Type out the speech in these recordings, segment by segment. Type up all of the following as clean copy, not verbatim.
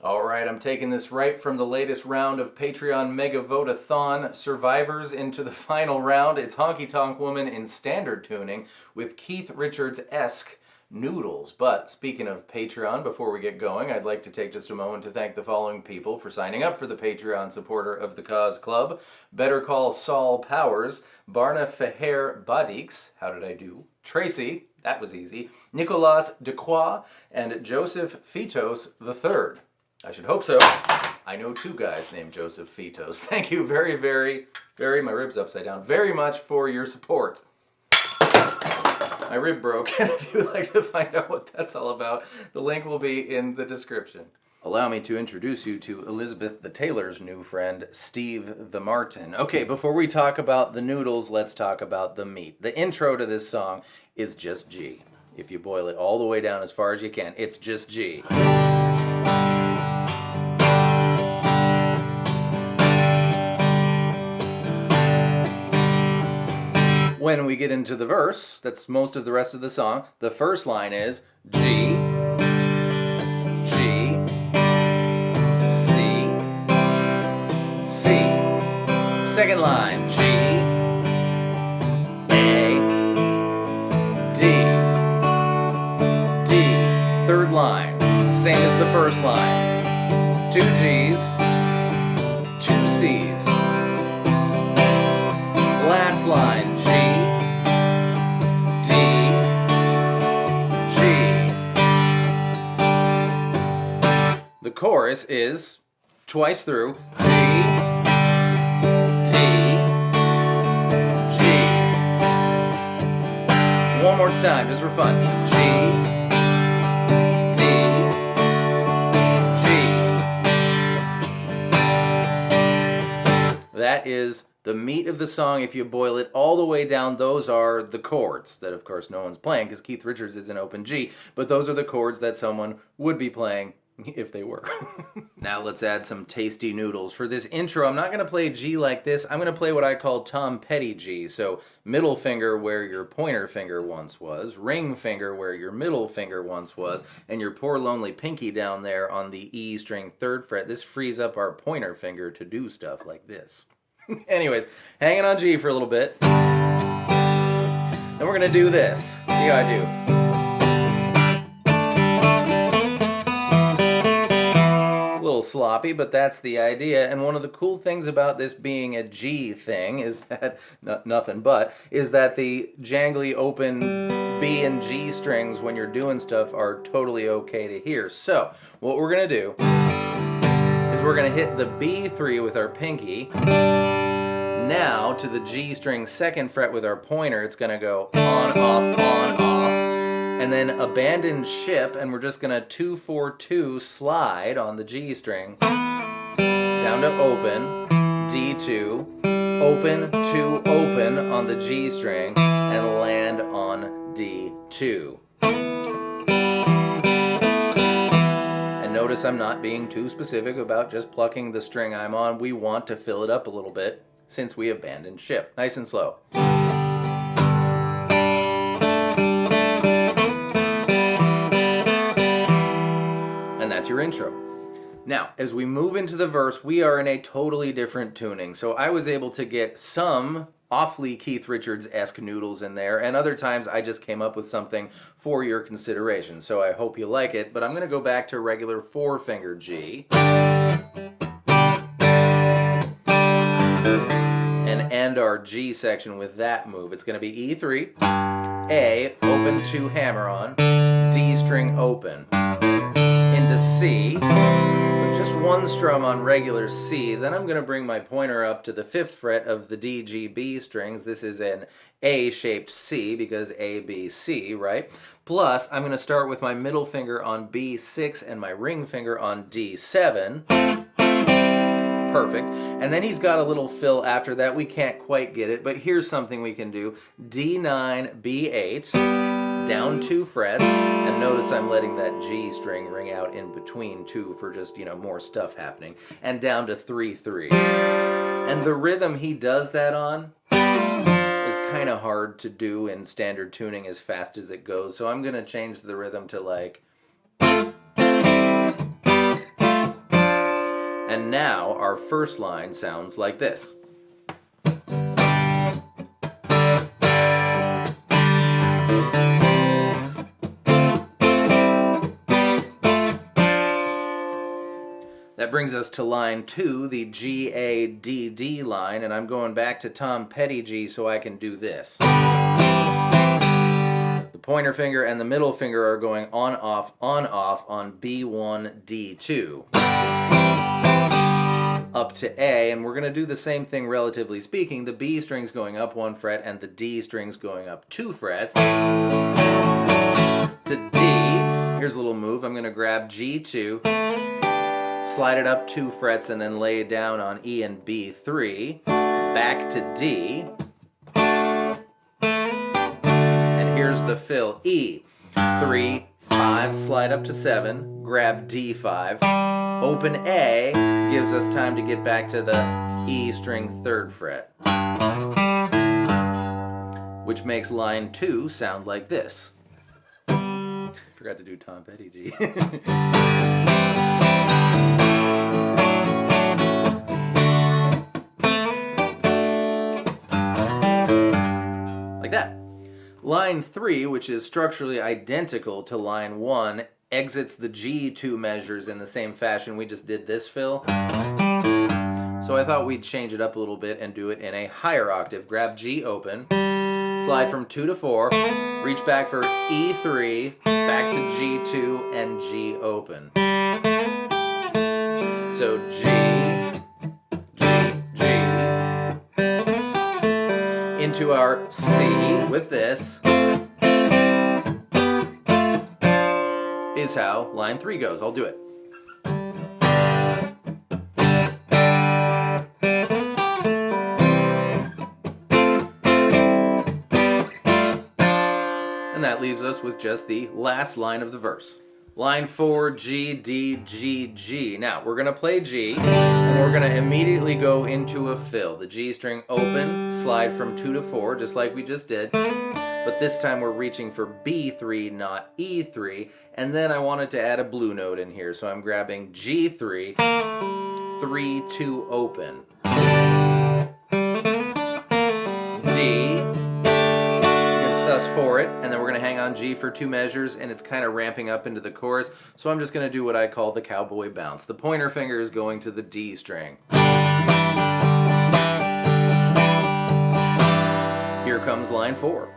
All right, I'm taking this right from the latest round of Patreon Mega Vote-a-thon survivors into the final round. It's Honky Tonk Women in standard tuning with Keith Richards-esque noodles. But speaking of Patreon, before we get going, I'd like to take just a moment to thank the following people for signing up for the Patreon supporter of the Cause Club. Better Call Saul Powers, Barna Feher Badix, how did I do? Tracy, that was easy, Nicolas Decroix, and Joseph Fitos III. I should hope so. I know two guys named Joseph Fitos. Thank you very, my rib's upside down, very much for your support. My rib broke, and if you'd like to find out what that's all about, the link will be in the description. Allow me to introduce you to Elizabeth the Taylor's new friend, Steve the Martin. Okay, before we talk about the noodles, let's talk about the meat. The intro to this song is just G. If you boil it all the way down as far as you can, it's just G. When we get into the verse, that's most of the rest of the song, the first line is G, G, C, C. Second line, G, A, D, D. Third line, same as the first line. 2 G's, 2 C's. Last line, G, the chorus is twice through G, T, G. One more time, just for fun. G, T, G. That is the meat of the song. If you boil it all the way down, those are the chords that, of course, no one's playing because Keith Richards is in open G, but those are the chords that someone would be playing if they were. Now let's add some tasty noodles. For this intro, I'm not going to play G like this. I'm going to play what I call Tom Petty G. So middle finger where your pointer finger once was, ring finger where your middle finger once was, and your poor lonely pinky down there on the E string 3rd fret. This frees up our pointer finger to do stuff like this. Anyways, hanging on G for a little bit. Then we're going to do this. See how I do. A little sloppy, but that's the idea. And one of the cool things about this being a G thing is that, nothing but, is that the jangly open B and G strings when you're doing stuff are totally okay to hear. So, what we're going to do is we're going to hit the B3 with our pinky. Now, to the G string 2nd fret with our pointer, it's going to go on, off, and then abandon ship, and we're just going to 2-4-2 slide on the G string down to open, D2, open, 2, open on the G string, and land on D2. And notice I'm not being too specific about just plucking the string I'm on. We want to fill it up a little bit since we abandoned ship. Nice and slow. And that's your intro. Now, as we move into the verse, we are in a totally different tuning. So I was able to get some awfully Keith Richards-esque noodles in there, and other times I just came up with something for your consideration. So I hope you like it, but I'm going to go back to regular 4-finger G. And end our G section with that move. It's going to be E3, A, open 2 hammer on, D string open, into C, with just 1 strum on regular C. Then I'm going to bring my pointer up to the 5th fret of the D, G, B strings. This is an A-shaped C because A, B, C, right? Plus, I'm going to start with my middle finger on B6 and my ring finger on D7. Perfect. And then he's got a little fill after that. We can't quite get it, but here's something we can do. D9, B8, down 2 frets, and notice I'm letting that G string ring out in between 2 for just, more stuff happening, and down to 3-3. And the rhythm he does that on is kind of hard to do in standard tuning as fast as it goes, so I'm going to change the rhythm to like And now our first line sounds like this. That brings us to line 2, the G-A-D-D line, and I'm going back to Tom Petty G so I can do this. The pointer finger and the middle finger are going on-off on B1, D2. Up to A, and we're going to do the same thing relatively speaking. The B string's going up 1 fret and the D string's going up 2 frets. To D, here's a little move. I'm going to grab G2, slide it up 2 frets, and then lay it down on E and B3. Back to D. And here's the fill. E, 3, 5, slide up to 7, grab D5. Open A gives us time to get back to the E string 3rd fret. Which makes line 2 sound like this. Forgot to do Tom Petty G. Like that. Line 3, which is structurally identical to line 1, exits the G2 measures in the same fashion we just did this fill. So I thought we'd change it up a little bit and do it in a higher octave. Grab G open, slide from 2 to 4, reach back for E3, back to G2, and G open. So G, into our C with this is how line 3 goes. I'll do it. And that leaves us with just the last line of the verse. Line 4, G, D, G, G. Now, we're going to play G, and we're going to immediately go into a fill. The G string open, slide from 2 to 4, just like we just did. But this time we're reaching for B3, not E3. And then I wanted to add a blue note in here, so I'm grabbing G3, 3, 2, open. D, sus for it, and then we're going to hang on G for 2 measures, and it's kind of ramping up into the chorus, so I'm just going to do what I call the cowboy bounce. The pointer finger is going to the D string. Here comes line 4.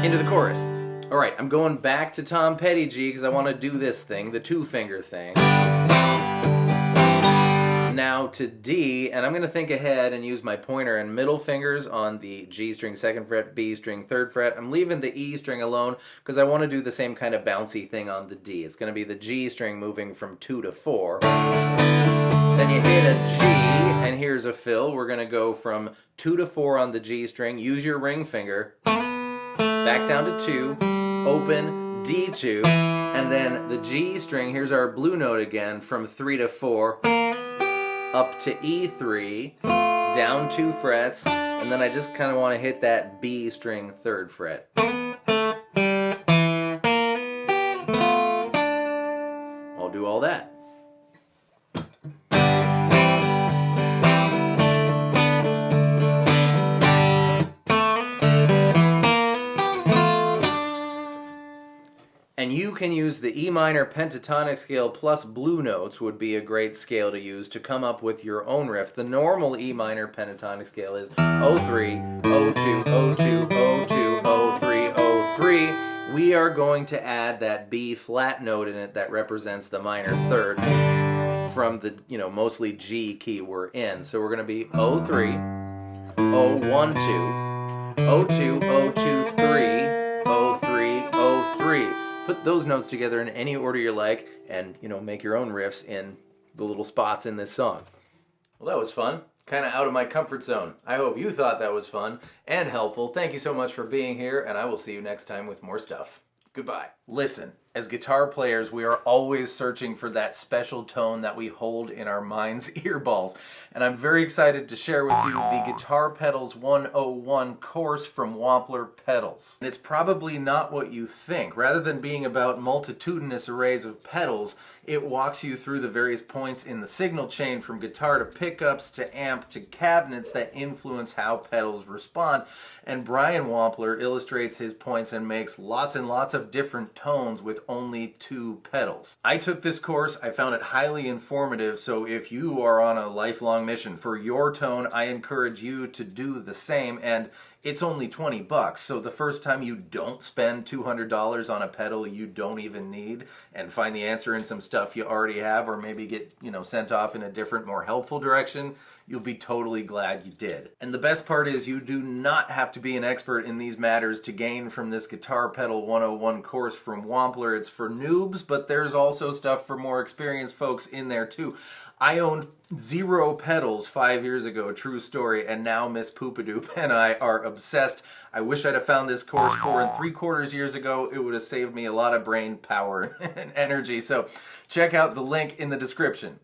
Into the chorus. All right, I'm going back to Tom Petty G because I want to do this thing, the 2-finger thing. Now to D, and I'm going to think ahead and use my pointer and middle fingers on the G string 2nd fret, B string 3rd fret. I'm leaving the E string alone because I want to do the same kind of bouncy thing on the D. It's going to be the G string moving from 2 to 4. Then you hit a G, and here's a fill. We're going to go from 2 to 4 on the G string. Use your ring finger. Back down to 2, open, D2, and then the G string, here's our blue note again, from 3 to 4, up to E3, down 2 frets, and then I just kind of want to hit that B string 3rd fret. I'll do all that. And you can use the E minor pentatonic scale plus blue notes would be a great scale to use to come up with your own riff. The normal E minor pentatonic scale is 03, 02, 02, 02, 03, 03. We are going to add that B flat note in it that represents the minor 3rd from the, mostly G key we're in. So we're going to be 03, 012, 02, 02, 3, 03, 03. Put those notes together in any order you like and, make your own riffs in the little spots in this song. Well, that was fun. Kind of out of my comfort zone. I hope you thought that was fun and helpful. Thank you so much for being here, and I will see you next time with more stuff. Goodbye. Listen. As guitar players, we are always searching for that special tone that we hold in our mind's earballs. And I'm very excited to share with you the Guitar Pedals 101 course from Wampler Pedals. And it's probably not what you think. Rather than being about multitudinous arrays of pedals, it walks you through the various points in the signal chain from guitar to pickups to amp to cabinets that influence how pedals respond. And Brian Wampler illustrates his points and makes lots and lots of different tones with only 2 pedals. I took this course, I found it highly informative, so if you are on a lifelong mission for your tone, I encourage you to do the same, and it's only 20 bucks, so the first time you don't spend $200 on a pedal you don't even need and find the answer in some stuff you already have, or maybe get, sent off in a different, more helpful direction, you'll be totally glad you did. And the best part is you do not have to be an expert in these matters to gain from this Guitar Pedal 101 course from Wampler. It's for noobs, but there's also stuff for more experienced folks in there too. I owned 0 pedals 5 years ago, true story, and now Miss Poopadoop and I are obsessed. I wish I'd have found this course 4 3/4 years ago. It would have saved me a lot of brain power and energy. So check out the link in the description.